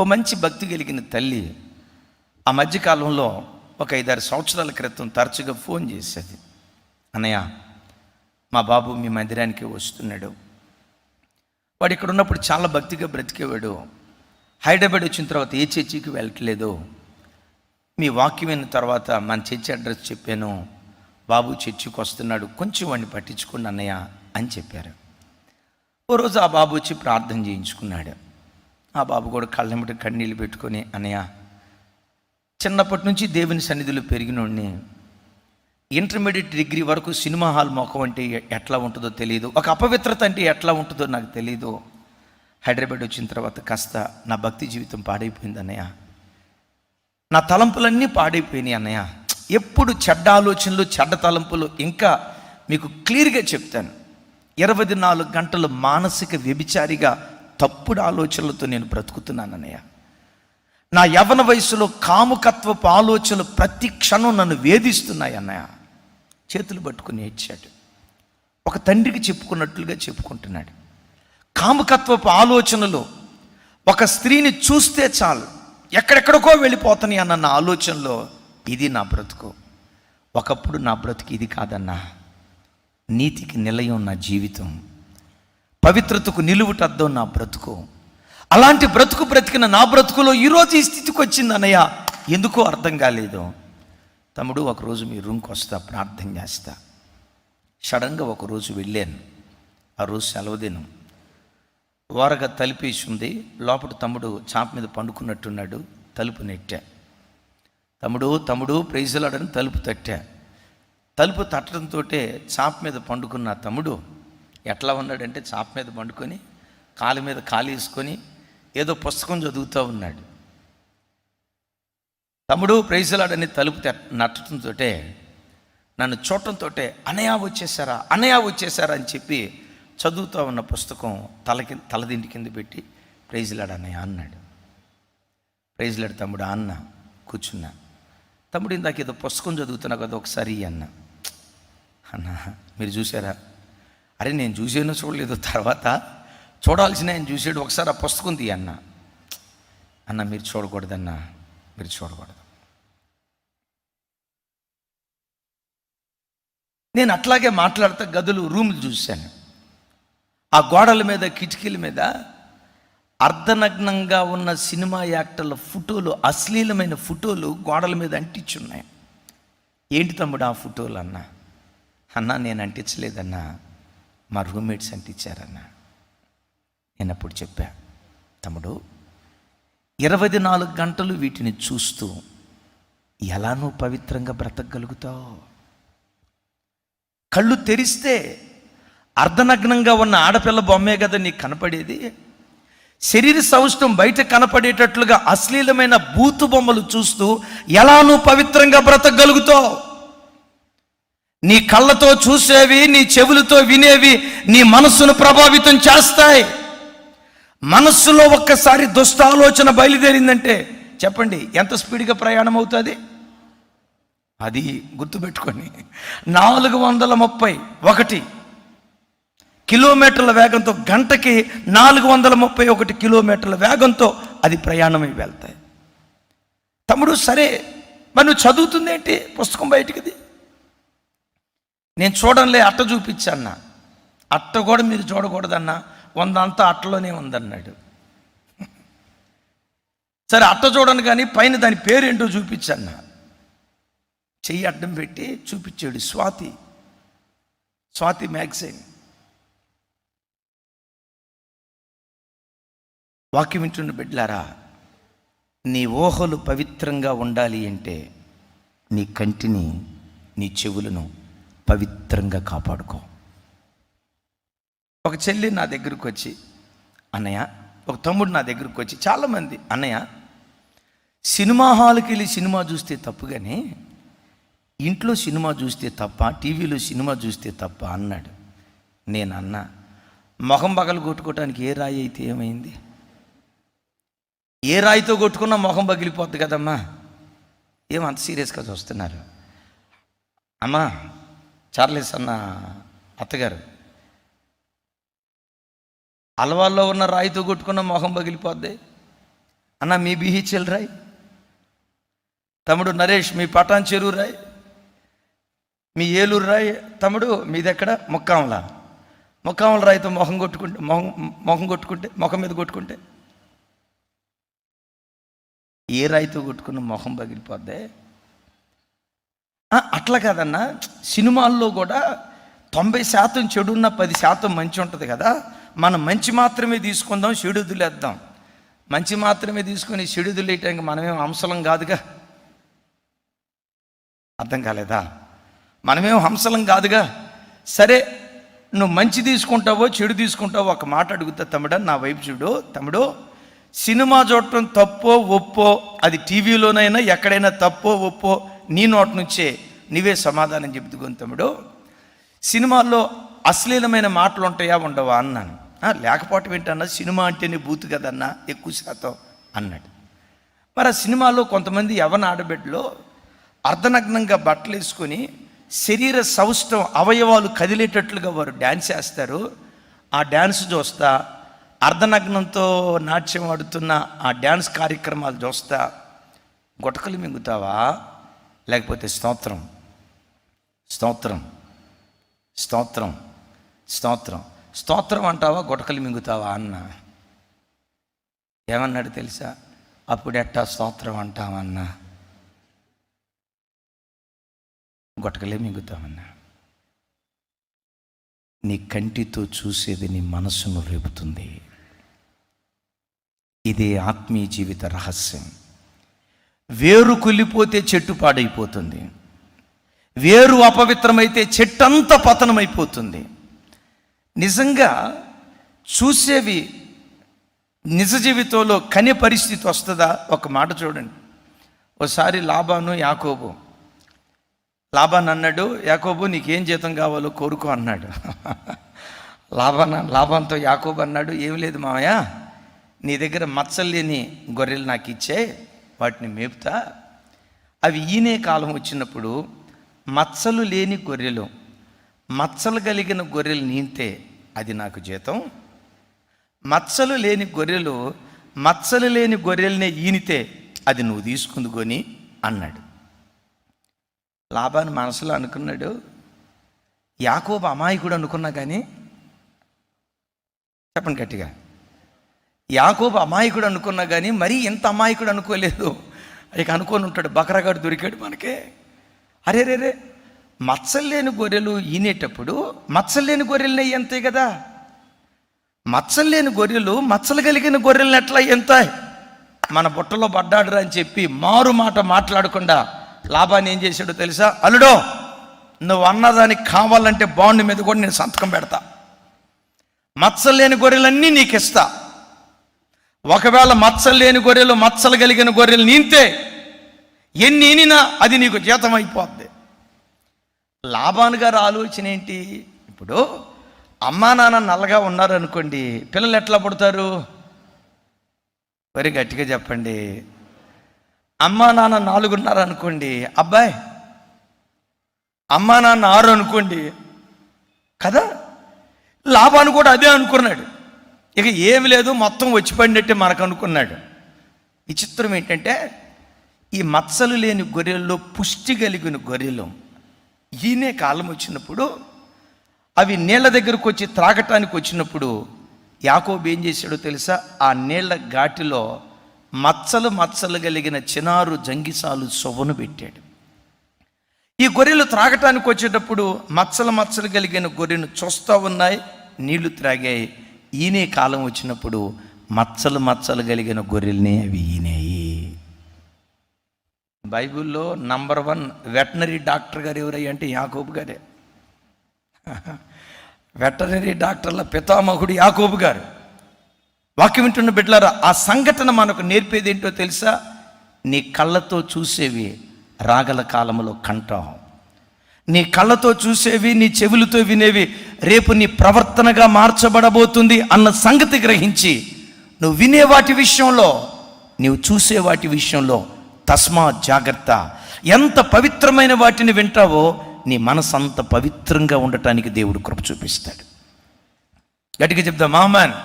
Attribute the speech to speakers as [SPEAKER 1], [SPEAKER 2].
[SPEAKER 1] ఓ మంచి భక్తి కలిగిన తల్లి ఆ మధ్యకాలంలో ఒక 5-6 సంవత్సరాల క్రితం తరచుగా ఫోన్ చేసేది. అన్నయ్య, మా బాబు మీ మందిరానికి వస్తున్నాడు. వాడు ఇక్కడ ఉన్నప్పుడు చాలా భక్తిగా బ్రతికేవాడు. హైదరాబాద్ వచ్చిన తర్వాత ఏ చర్చికి వెళ్ళట్లేదు. మీ వాక్యం విన్న తర్వాత మన చర్చి అడ్రస్ చెప్పాను, బాబు చర్చికి వస్తున్నాడు, కొంచెం వాడిని పట్టించుకోండి అన్నయ్య అని చెప్పారు. ఓ రోజు ఆ బాబు వచ్చి ప్రార్థన చేయించుకున్నాడు. ఆ బాబు కూడా కళ్ళెమ్మటి కన్నీళ్ళు పెట్టుకొని, అన్నయ్య, చిన్నప్పటి నుంచి దేవుని సన్నిధిలో పెరిగినోడిని, ఇంటర్మీడియట్ డిగ్రీ వరకు సినిమా హాల్ మొఖం అంటే ఎట్లా ఉంటుందో తెలియదు, ఒక అపవిత్రత అంటే ఎట్లా ఉంటుందో నాకు తెలియదు. హైదరాబాద్ వచ్చిన తర్వాత కాస్త నా భక్తి జీవితం పాడైపోయింది అన్నయ్య, నా తలంపులన్నీ పాడైపోయినాయి అన్నయ్య. ఎప్పుడు చెడ్డ ఆలోచనలు, చెడ్డ తలంపులు. ఇంకా మీకు క్లియర్గా చెప్తాను, 24 గంటలు మానసిక వ్యభిచారిగా తప్పుడు ఆలోచనలతో నేను బ్రతుకుతున్నాను అన్నయ్య. నా యవ్వన వయసులో కాముకత్వపు ఆలోచనలు ప్రతి క్షణం నన్ను వేధిస్తున్నాయి అన్నయ్య. చేతులు పట్టుకుని ఏడ్చాడు. ఒక తండ్రికి చెప్పుకున్నట్లుగా చెప్పుకుంటున్నాడు. కాముకత్వపు ఆలోచనలు, ఒక స్త్రీని చూస్తే చాలు ఎక్కడెక్కడికో వెళ్ళిపోతాయి అన్న ఆలోచనలో ఇది నా బ్రతుకు. ఒకప్పుడు నా బ్రతుకు ఇది కాదన్నా, నీతికి నిలయం నా జీవితం, పవిత్రతకు నిలువుటద్దం నా బ్రతుకు. అలాంటి బ్రతుకు బ్రతికిన నా బ్రతుకులో ఈరోజు ఈ స్థితికి వచ్చింది అన్నయ్య, ఎందుకో అర్థం కాలేదు. తమ్ముడు, ఒకరోజు మీ రూమ్కి వస్తా, ప్రార్థన చేస్తా. సడన్గా ఒకరోజు వెళ్ళాను. ఆ రోజు సెలవు దినం. ఓరగా తలుపేసి ఉంది. లోపల తమ్ముడు చాప మీద పండుకున్నట్టున్నాడు. తలుపు నెట్టా. తమ్ముడు తమ్ముడు ప్రైజులాడని తలుపు తట్టా. తలుపు తట్టడంతో చాప మీద పండుకున్న తమ్ముడు ఎట్లా ఉన్నాడంటే, చాప మీద పండుకొని కాలు మీద కాలు వేసుకొని ఏదో పుస్తకం చదువుతూ ఉన్నాడు. తమ్ముడు ప్రైజులాడని తలుపు నట్టడంతో నన్ను చూడటంతో, అన్నయ్య వచ్చేసారా, అన్నయ్య వచ్చేసారా అని చెప్పి చదువుతూ ఉన్న పుస్తకం తలదింటి కింద పెట్టి ప్రైజులాడు అన్నయ్య అన్నాడు. ప్రైజులాడు తమ్ముడు అన్న. కూర్చున్నా. తమ్ముడు, ఇందాక ఏదో పుస్తకం చదువుతున్నా కదా, ఒకసారి అన్న. అన్న, మీరు చూసారా? అరే, నేను చూసానో చూడలేదు, తర్వాత చూడాల్సిన ఆయన చూసాడు, ఒకసారి ఆ పుస్తకం తీయన్న. అన్న, మీరు చూడకూడదన్నా, మీరు చూడకూడదు. నేను అట్లాగే మాట్లాడుతూ గదులు, రూములు చూశాను. ఆ గోడల మీద, కిటికీల మీద అర్ధనగ్నంగా ఉన్న సినిమా యాక్టర్ల ఫోటోలు, అశ్లీలమైన ఫోటోలు గోడల మీద అంటించున్నాయి. ఏంటి తమ్ముడు ఆ ఫోటోలు అన్నా? అన్నా, నేను అంటించలేదన్నా, మా రూమ్మేట్స్ అంటించారన్నా. నేను అప్పుడు చెప్పా, తమ్ముడు, 24 గంటలు వీటిని చూస్తూ ఎలా నువ్వు పవిత్రంగా బ్రతకగలుగుతావు? కళ్ళు తెరిస్తే అర్ధనగ్నంగా ఉన్న ఆడపిల్ల బొమ్మే కదా నీకు కనపడేది. శరీర సౌష్ఠం బయట కనపడేటట్లుగా అశ్లీలమైన బూతు బొమ్మలు చూస్తూ ఎలా నువ్వు పవిత్రంగా బ్రతకగలుగుతావు? నీ కళ్ళతో చూసేవి, నీ చెవులతో వినేవి నీ మనస్సును ప్రభావితం చేస్తాయి. మనస్సులో ఒక్కసారి దుష్ట ఆలోచన బయలుదేరిందంటే చెప్పండి, ఎంత స్పీడ్గా ప్రయాణం అవుతుంది? అది గుర్తుపెట్టుకొని 431 కిలోమీటర్ల వేగంతో, గంటకి 431 కిలోమీటర్ల వేగంతో అది ప్రయాణమై వెళ్తాయి. తమ్ముడు, సరే మరి నువ్వు చదువుతుంది ఏంటి? పుస్తకం బయటికిది. నేను చూడంలే, అట్ట చూపించన్నా. అట్ట కూడా మీరు చూడకూడదన్నా, 100 అంతా అట్టలోనే ఉందన్నాడు. సరే, అట్ట చూడను కానీ పైన దాని పేరేంటో చూపించన్నా. చెయ్యి అడ్డం పెట్టి చూపించాడు. స్వాతి మ్యాగజైన్. వాక్యం వింటున్న బిడ్డలారా, నీ ఊహలు పవిత్రంగా ఉండాలి అంటే నీ కంటిని, నీ చెవులను పవిత్రంగా కాపాడుకో. ఒక చెల్లి నా దగ్గరకు వచ్చి, అన్నయ్య, ఒక తమ్ముడు నా దగ్గరకు వచ్చి, చాలామంది, అన్నయ్య, సినిమా హాల్కి వెళ్ళి సినిమా చూస్తే తప్పు, కానీ ఇంట్లో సినిమా చూస్తే తప్ప, టీవీలో సినిమా చూస్తే తప్ప అన్నాడు. నేను అన్నా, మొహం పగలు కొట్టుకోవటానికి ఏ రాయి అయితే ఏమైంది? ఏ రాయితో కొట్టుకున్నా మొహం పగిలిపోద్ది కదమ్మా. ఏమంత సీరియస్గా చూస్తున్నారు? అమ్మా, చార్లెస్ అన్న అత్తగారు, అలవాల్లో ఉన్న రాయితో కొట్టుకున్న మొహం పగిలిపోద్ది. అన్న మీ బిహెచ్ఎల్ రాయ్, తమ్ముడు నరేష్ మీ పటాన్ చెరువు రాయ్, మీ ఏలూరు రాయ్, తమ్ముడు మీది ఎక్కడ ముక్కాముల రాయితో ముఖం మీద కొట్టుకుంటే ఏ రాయితో కొట్టుకున్న ముఖం పగిలిపోద్దే. అట్లా కాదన్నా, సినిమాల్లో కూడా 90% చెడున్న 10% మంచి ఉంటుంది కదా. మనం మంచి మాత్రమే తీసుకుందాం, చెడు వదిలేద్దాం. మంచి మాత్రమే తీసుకుని చెడు వదిలేయటానికి మనమేం హంసలం కాదుగా. అర్థం కాలేదా? మనమేం హంసలం కాదుగా. సరే, నువ్వు మంచి తీసుకుంటావో చెడు తీసుకుంటావో ఒక మాట అడుగుతా తమ్ముడా, నా వైపు చూడు. తమ్ముడు, సినిమా చూడటం తప్పో ఒప్పో, అది టీవీలోనైనా ఎక్కడైనా తప్పో ఒప్పో నీ నోటి నుంచే నీవే సమాధానం చెబుతుకొని తమ్ముడు. సినిమాల్లో అశ్లీలమైన మాటలు ఉంటాయా ఉండవా అన్నాను. లేకపోవటం ఏంటన్నా, సినిమా అంటేనే బూతు కదన్నా ఎక్కువ శాతం అన్నాడు. మరి ఆ సినిమాలో కొంతమంది యవ్వన ఆడబిడ్డలో అర్ధనగ్నంగా బట్టలు వేసుకొని శరీర సౌష్ఠవం అవయవాలు కదిలేటట్లుగా వారు డ్యాన్స్ చేస్తారు. ఆ డ్యాన్స్ చూస్తా, అర్ధనగ్నంతో నాట్యం ఆడుతున్న ఆ డ్యాన్స్ కార్యక్రమాలు చూస్తా గుటకలు మింగుతావా, లేకపోతే స్తోత్రం స్తోత్రం స్తోత్రం స్తోత్రం స్తోత్రం అంటావా, గుటకలు మింగుతావా అన్న. ఏమన్నాడు తెలుసా? అప్పుడెట్టా స్తోత్రం అంటావన్నా, గుటకలే మింగుతామన్నా. నీ కంటితో చూసేది నీ మనస్సును రేపుతుంది. ఇదే ఆత్మీయ జీవిత రహస్యం. వేరు కుళ్ళిపోతే చెట్టు పాడైపోతుంది, వేరు అపవిత్రమైతే చెట్టంతా పతనమైపోతుంది. నిజంగా చూసేవి నిజ జీవితంలో కనే పరిస్థితి వస్తుందా? ఒక మాట చూడండి. ఒకసారి లాబాన్ అన్నాడు, యాకోబు నీకేం జీతం కావాలో కోరుకో అన్నాడు. లాబాన్తో యాకోబు అన్నాడు, ఏమి లేదు మామయ్య, నీ దగ్గర మచ్చలు లేని గొర్రెలు నాకు ఇచ్చే, వాటిని మేపుతా. అవి ఈనే కాలం వచ్చినప్పుడు మచ్చలు లేని గొర్రెలు, మచ్చలు కలిగిన గొర్రెలు నీంతే అది నాకు జీతం. మచ్చలు లేని గొర్రెలు మచ్చలు లేని గొర్రెలనే ఈనితే అది నువ్వు తీసుకుందుకొని అన్నాడు. లాబాను మనసులో అనుకున్నాడు, యాకోబు అమాయకుడు అనుకున్నా కానీ, చెప్పండి గట్టిగా, యాకోబు అమాయకుడు అనుకున్నా కానీ మరీ ఇంత అమాయకుడు అనుకోలేదు. ఇక అనుకొని ఉంటాడు, బకరగాడు దొరికాడు మనకే. అరే మచ్చలు లేని గొర్రెలు ఈనేటప్పుడు మచ్చలు లేని గొర్రెలనే ఎంతే కదా. మచ్చలు లేని గొర్రెలు మచ్చలు కలిగిన గొర్రెలను ఎట్లా ఎంతాయి? మన బుట్టలో పడ్డాడురా అని చెప్పి మారు మాట మాట్లాడకుండా లాబాన్ని ఏం చేశాడో తెలుసా? అల్లుడో, నువ్వు అన్నదానికి కావాలంటే బాండ్ మీద కూడా నేను సంతకం పెడతా, మచ్చలు లేని గొర్రెలన్నీ నీకు ఇస్తా. ఒకవేళ మచ్చలు లేని గొర్రెలు మచ్చలు కలిగిన గొర్రెలు నీంతే ఎన్ని ఈనినా అది నీకు జీతం అయిపోద్ది. లాబాను గారు ఆలోచన ఏంటి? ఇప్పుడు అమ్మా నాన్న నల్లగా ఉన్నారనుకోండి, పిల్లలు ఎట్లా పుడతారు? మరి గట్టిగా చెప్పండి. అమ్మా నాన్న 4 ఉన్నారనుకోండి, అబ్బాయి అమ్మా నాన్న 6 అనుకోండి కదా. లాబాను కూడా అదే అనుకున్నాడు. ఇక ఏమి లేదు, మొత్తం వచ్చి పడినట్టే మనకు అనుకున్నాడు. విచిత్రం ఏంటంటే, ఈ మచ్చలు లేని గొర్రెల్లో పుష్టి కలిగిన గొర్రెలు ఈయనే కాలం వచ్చినప్పుడు అవి నీళ్ళ దగ్గరకు వచ్చి త్రాగటానికి వచ్చినప్పుడు యాకోబు ఏం చేశాడో తెలుసా? ఆ నీళ్ల ఘాటిలో మచ్చలు కలిగిన చినారు జంగిసాలు సొవ్వను పెట్టాడు. ఈ గొర్రెలు త్రాగటానికి వచ్చేటప్పుడు మచ్చలు కలిగిన గొర్రెను చూస్తూ ఉన్నాయి, నీళ్లు త్రాగాయి. ఈయనే కాలం వచ్చినప్పుడు మచ్చలు కలిగిన గొర్రెల్ని అవి ఈనేయి. బైబిల్లో నంబర్ 1 వెటనరీ డాక్టర్ గారు ఎవరయ్యా అంటే యాకోబు గారే. వెటనరీ డాక్టర్ల పితామహుడు యాకోబు గారు. వాక్యం వింటున్న బిడ్డలారా, ఆ సంఘటన మనకు నేర్పేది ఏంటో తెలుసా? నీ కళ్ళతో చూసేవి రాగల కాలంలో కంటాం. నీ కళ్ళతో చూసేవి, నీ చెవులతో వినేవి రేపు నీ ప్రవర్తనగా మార్చబడబోతుంది అన్న సంగతి గ్రహించి నువ్వు వినే వాటి విషయంలో, నీవు చూసే వాటి విషయంలో తస్మా జాగ్రత్త. ఎంత పవిత్రమైన వాటిని వింటావో నీ మనసు అంత పవిత్రంగా ఉండటానికి దేవుడు కృప చూపిస్తాడు. గట్టిగా చెప్దాం ఆమేన్.